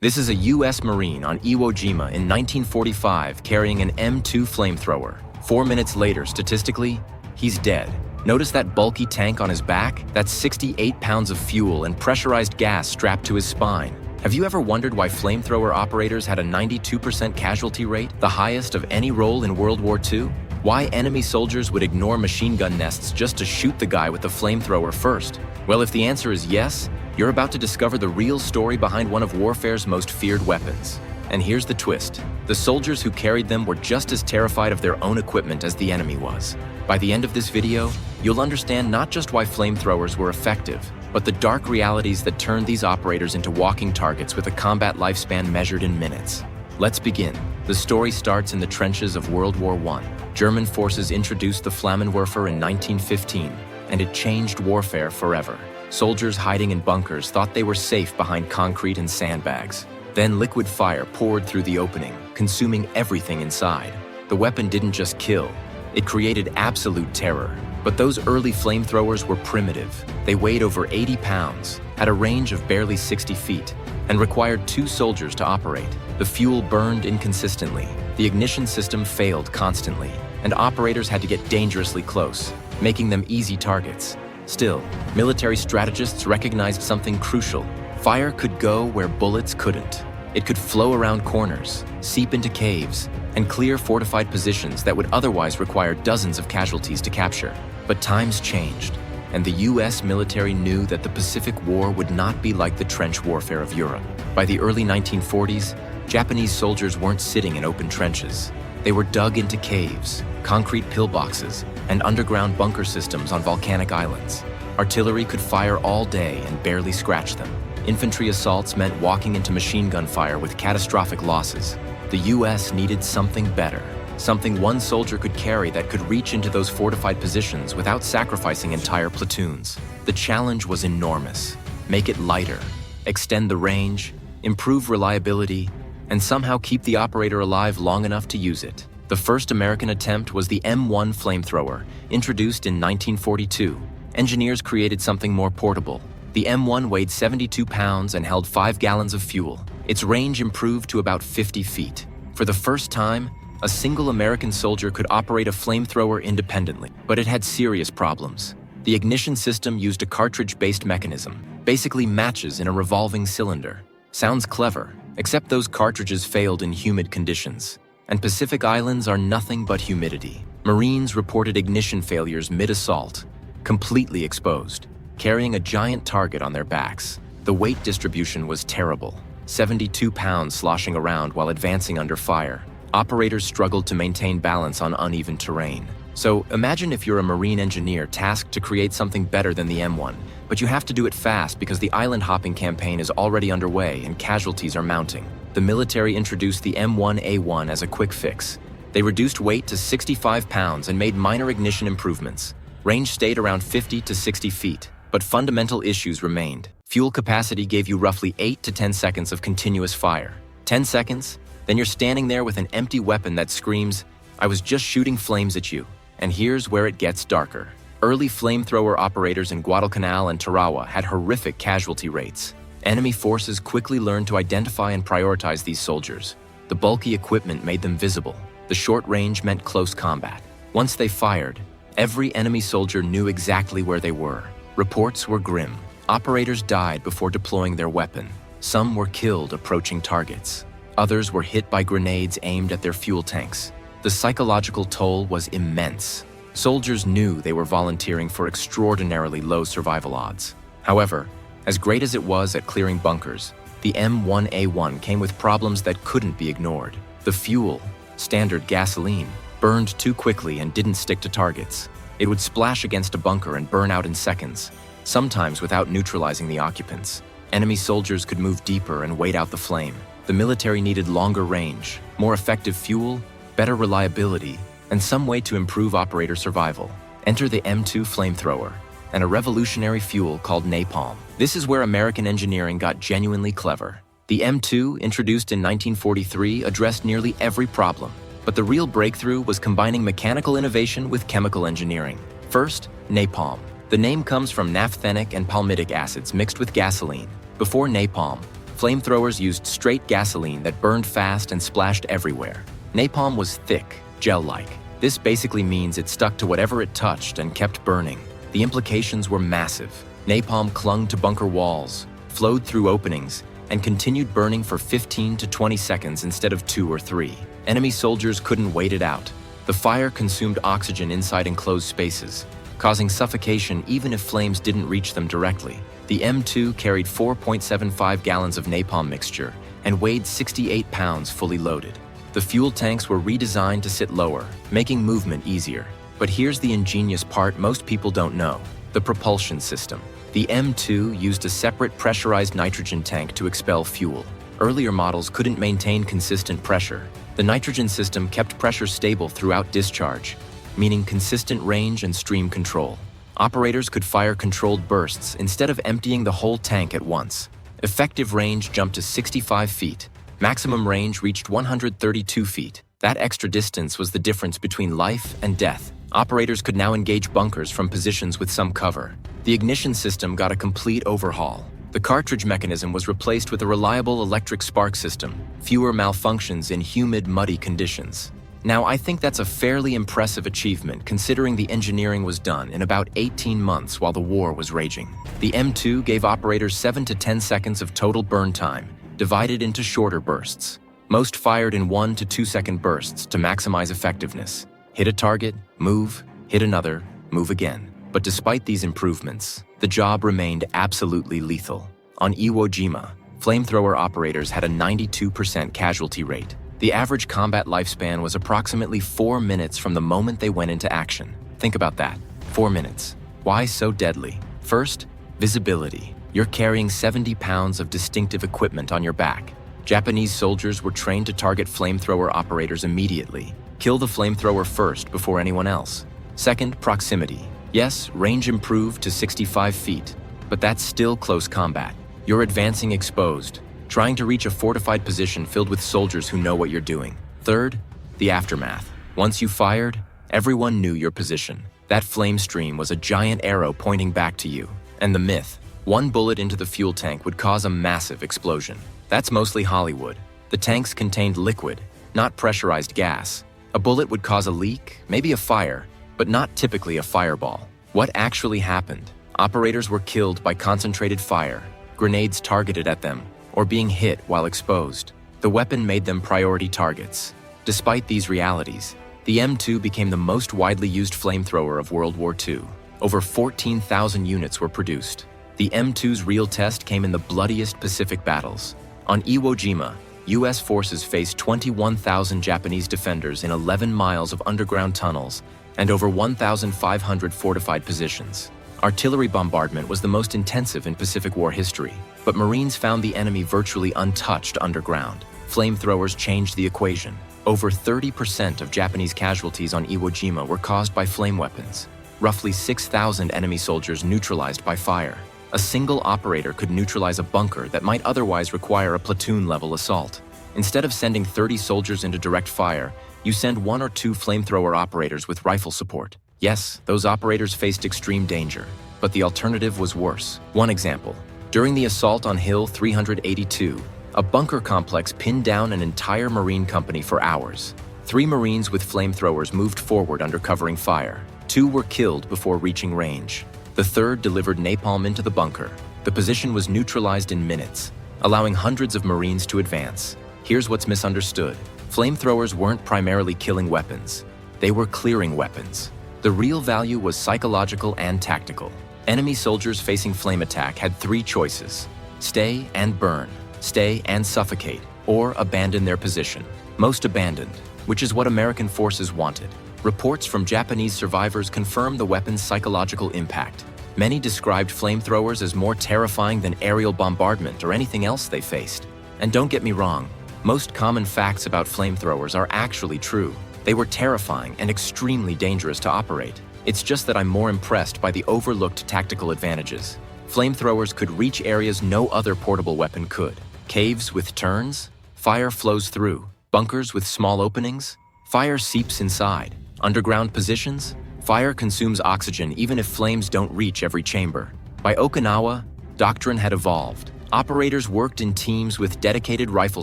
This is a U.S. Marine on Iwo Jima in 1945 carrying an M2 flamethrower. 4 minutes later, statistically, he's dead. Notice that bulky tank on his back? That's 68 pounds of fuel and pressurized gas strapped to his spine. Have you ever wondered why flamethrower operators had a 92% casualty rate, the highest of any role in World War II? Why enemy soldiers would ignore machine gun nests just to shoot the guy with the flamethrower first? Well, if the answer is yes, you're about to discover the real story behind one of warfare's most feared weapons. And here's the twist. The soldiers who carried them were just as terrified of their own equipment as the enemy was. By the end of this video, you'll understand not just why flamethrowers were effective, but the dark realities that turned these operators into walking targets with a combat lifespan measured in minutes. Let's begin. The story starts in the trenches of World War I. German forces introduced the Flammenwerfer in 1915, and it changed warfare forever. Soldiers hiding in bunkers thought they were safe behind concrete and sandbags. Then liquid fire poured through the opening, consuming everything inside. The weapon didn't just kill, it created absolute terror. But those early flamethrowers were primitive. They weighed over 80 pounds, had a range of barely 60 feet, and required 2 soldiers to operate. The fuel burned inconsistently, the ignition system failed constantly, and operators had to get dangerously close, making them easy targets. Still, military strategists recognized something crucial. Fire could go where bullets couldn't. It could flow around corners, seep into caves, and clear fortified positions that would otherwise require dozens of casualties to capture. But times changed, and the US military knew that the Pacific War would not be like the trench warfare of Europe. By the early 1940s, Japanese soldiers weren't sitting in open trenches. They were dug into caves, concrete pillboxes, and underground bunker systems on volcanic islands. Artillery could fire all day and barely scratch them. Infantry assaults meant walking into machine gun fire with catastrophic losses. The US needed something better, something one soldier could carry that could reach into those fortified positions without sacrificing entire platoons. The challenge was enormous. Make it lighter, extend the range, improve reliability, and somehow keep the operator alive long enough to use it. The first American attempt was the M1 flamethrower, introduced in 1942. Engineers created something more portable. The M1 weighed 72 pounds and held 5 gallons of fuel. Its range improved to about 50 feet. For the first time, a single American soldier could operate a flamethrower independently, but it had serious problems. The ignition system used a cartridge-based mechanism, basically matches in a revolving cylinder. Sounds clever, except those cartridges failed in humid conditions. And Pacific Islands are nothing but humidity. Marines reported ignition failures mid-assault, completely exposed, carrying a giant target on their backs. The weight distribution was terrible, 72 pounds sloshing around while advancing under fire. Operators struggled to maintain balance on uneven terrain. So imagine if you're a Marine engineer tasked to create something better than the M1, but you have to do it fast because the island hopping campaign is already underway and casualties are mounting. The military introduced the M1A1 as a quick fix. They reduced weight to 65 pounds and made minor ignition improvements. Range stayed around 50 to 60 feet, but fundamental issues remained. Fuel capacity gave you roughly 8 to 10 seconds of continuous fire. 10 seconds? Then you're standing there with an empty weapon that screams, "I was just shooting flames at you." And here's where it gets darker. Early flamethrower operators in Guadalcanal and Tarawa had horrific casualty rates. Enemy forces quickly learned to identify and prioritize these soldiers. The bulky equipment made them visible. The short range meant close combat. Once they fired, every enemy soldier knew exactly where they were. Reports were grim. Operators died before deploying their weapon. Some were killed approaching targets. Others were hit by grenades aimed at their fuel tanks. The psychological toll was immense. Soldiers knew they were volunteering for extraordinarily low survival odds. However, as great as it was at clearing bunkers, the M1A1 came with problems that couldn't be ignored. The fuel, standard gasoline, burned too quickly and didn't stick to targets. It would splash against a bunker and burn out in seconds, sometimes without neutralizing the occupants. Enemy soldiers could move deeper and wait out the flame. The military needed longer range, more effective fuel, better reliability, and some way to improve operator survival. Enter the M2 flamethrower, and a revolutionary fuel called napalm. This is where American engineering got genuinely clever. The M2, introduced in 1943, addressed nearly every problem. But the real breakthrough was combining mechanical innovation with chemical engineering. First, napalm. The name comes from naphthenic and palmitic acids mixed with gasoline. Before napalm, Flamethrowers used straight gasoline that burned fast and splashed everywhere. Napalm was thick, gel-like. This basically means it stuck to whatever it touched and kept burning. The implications were massive. Napalm clung to bunker walls, flowed through openings, and continued burning for 15 to 20 seconds instead of 2 or 3. Enemy soldiers couldn't wait it out. The fire consumed oxygen inside enclosed spaces, causing suffocation even if flames didn't reach them directly. The M2 carried 4.75 gallons of napalm mixture and weighed 68 pounds fully loaded. The fuel tanks were redesigned to sit lower, making movement easier. But here's the ingenious part most people don't know: the propulsion system. The M2 used a separate pressurized nitrogen tank to expel fuel. Earlier models couldn't maintain consistent pressure. The nitrogen system kept pressure stable throughout discharge, meaning consistent range and stream control. Operators could fire controlled bursts instead of emptying the whole tank at once. Effective range jumped to 65 feet. Maximum range reached 132 feet. That extra distance was the difference between life and death. Operators could now engage bunkers from positions with some cover. The ignition system got a complete overhaul. The cartridge mechanism was replaced with a reliable electric spark system, fewer malfunctions in humid, muddy conditions. Now, I think that's a fairly impressive achievement considering the engineering was done in about 18 months while the war was raging. The M2 gave operators 7 to 10 seconds of total burn time, divided into shorter bursts. Most fired in 1 to 2 second bursts to maximize effectiveness. Hit a target, move, hit another, move again. But despite these improvements, the job remained absolutely lethal. On Iwo Jima, flamethrower operators had a 92% casualty rate. The average combat lifespan was approximately 4 minutes from the moment they went into action. Think about that, 4 minutes. Why so deadly? First, visibility. You're carrying 70 pounds of distinctive equipment on your back. Japanese soldiers were trained to target flamethrower operators immediately. Kill the flamethrower first before anyone else. Second, proximity. Yes, range improved to 65 feet, but that's still close combat. You're advancing exposed, trying to reach a fortified position filled with soldiers who know what you're doing. Third, the aftermath. Once you fired, everyone knew your position. That flame stream was a giant arrow pointing back to you. And the myth: one bullet into the fuel tank would cause a massive explosion. That's mostly Hollywood. The tanks contained liquid, not pressurized gas. A bullet would cause a leak, maybe a fire, but not typically a fireball. What actually happened? Operators were killed by concentrated fire, grenades targeted at them, or being hit while exposed. The weapon made them priority targets. Despite these realities, the M2 became the most widely used flamethrower of World War II. Over 14,000 units were produced. The M2's real test came in the bloodiest Pacific battles. On Iwo Jima, US forces faced 21,000 Japanese defenders in 11 miles of underground tunnels and over 1,500 fortified positions. Artillery bombardment was the most intensive in Pacific War history, but Marines found the enemy virtually untouched underground. Flamethrowers changed the equation. Over 30% of Japanese casualties on Iwo Jima were caused by flame weapons. Roughly 6,000 enemy soldiers neutralized by fire. A single operator could neutralize a bunker that might otherwise require a platoon-level assault. Instead of sending 30 soldiers into direct fire, you send 1 or 2 flamethrower operators with rifle support. Yes, those operators faced extreme danger, but the alternative was worse. One example: during the assault on Hill 382, a bunker complex pinned down an entire Marine company for hours. 3 Marines with flamethrowers moved forward under covering fire. 2 were killed before reaching range. The third delivered napalm into the bunker. The position was neutralized in minutes, allowing hundreds of Marines to advance. Here's what's misunderstood. Flamethrowers weren't primarily killing weapons. They were clearing weapons. The real value was psychological and tactical. Enemy soldiers facing flame attack had 3 choices: stay and burn, stay and suffocate, or abandon their position. Most abandoned, which is what American forces wanted. Reports from Japanese survivors confirm the weapon's psychological impact. Many described flamethrowers as more terrifying than aerial bombardment or anything else they faced. And don't get me wrong, most common facts about flamethrowers are actually true. They were terrifying and extremely dangerous to operate. It's just that I'm more impressed by the overlooked tactical advantages. Flamethrowers could reach areas no other portable weapon could. Caves with turns, fire flows through. Bunkers with small openings, fire seeps inside. Underground positions, fire consumes oxygen even if flames don't reach every chamber. By Okinawa, doctrine had evolved. Operators worked in teams with dedicated rifle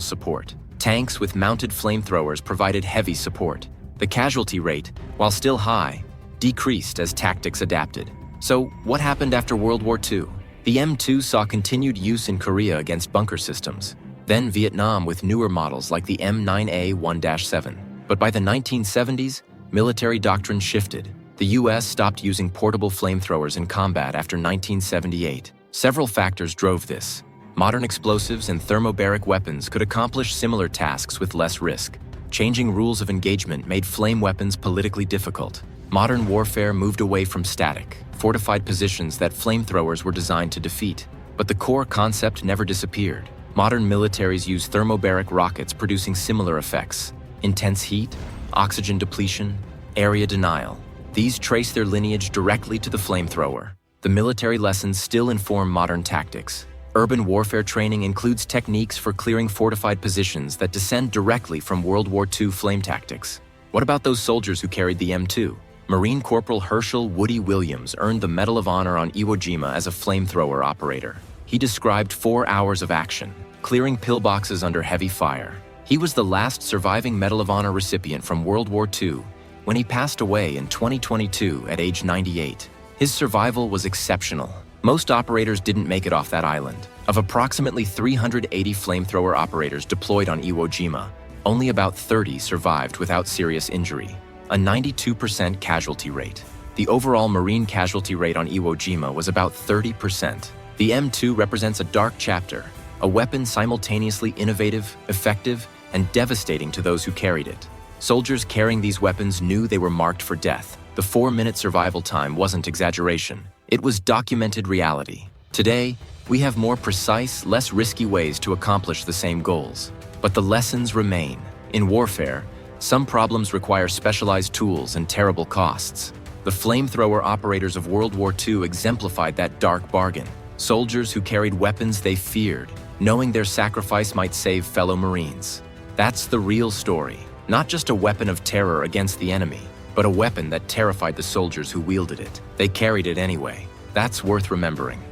support. Tanks with mounted flamethrowers provided heavy support. The casualty rate, while still high, decreased as tactics adapted. So, what happened after World War II? The M2 saw continued use in Korea against bunker systems. Then Vietnam with newer models like the M9A1-7. But by the 1970s, military doctrine shifted. The US stopped using portable flamethrowers in combat after 1978. Several factors drove this. Modern explosives and thermobaric weapons could accomplish similar tasks with less risk. Changing rules of engagement made flame weapons politically difficult. Modern warfare moved away from static, fortified positions that flamethrowers were designed to defeat. But the core concept never disappeared. Modern militaries use thermobaric rockets producing similar effects. Intense heat, oxygen depletion, area denial. These trace their lineage directly to the flamethrower. The military lessons still inform modern tactics. Urban warfare training includes techniques for clearing fortified positions that descend directly from World War II flame tactics. What about those soldiers who carried the M2? Marine Corporal Herschel Woody Williams earned the Medal of Honor on Iwo Jima as a flamethrower operator. He described 4 hours of action, clearing pillboxes under heavy fire. He was the last surviving Medal of Honor recipient from World War II when he passed away in 2022 at age 98. His survival was exceptional. Most operators didn't make it off that island. Of approximately 380 flamethrower operators deployed on Iwo Jima, only about 30 survived without serious injury, a 92% casualty rate. The overall Marine casualty rate on Iwo Jima was about 30%. The M2 represents a dark chapter, a weapon simultaneously innovative, effective, and devastating to those who carried it. Soldiers carrying these weapons knew they were marked for death. The 4-minute survival time wasn't exaggeration. It was documented reality. Today, we have more precise, less risky ways to accomplish the same goals. But the lessons remain. In warfare, some problems require specialized tools and terrible costs. The flamethrower operators of World War II exemplified that dark bargain. Soldiers who carried weapons they feared, knowing their sacrifice might save fellow Marines. That's the real story. Not just a weapon of terror against the enemy, but a weapon that terrified the soldiers who wielded it. They carried it anyway. That's worth remembering.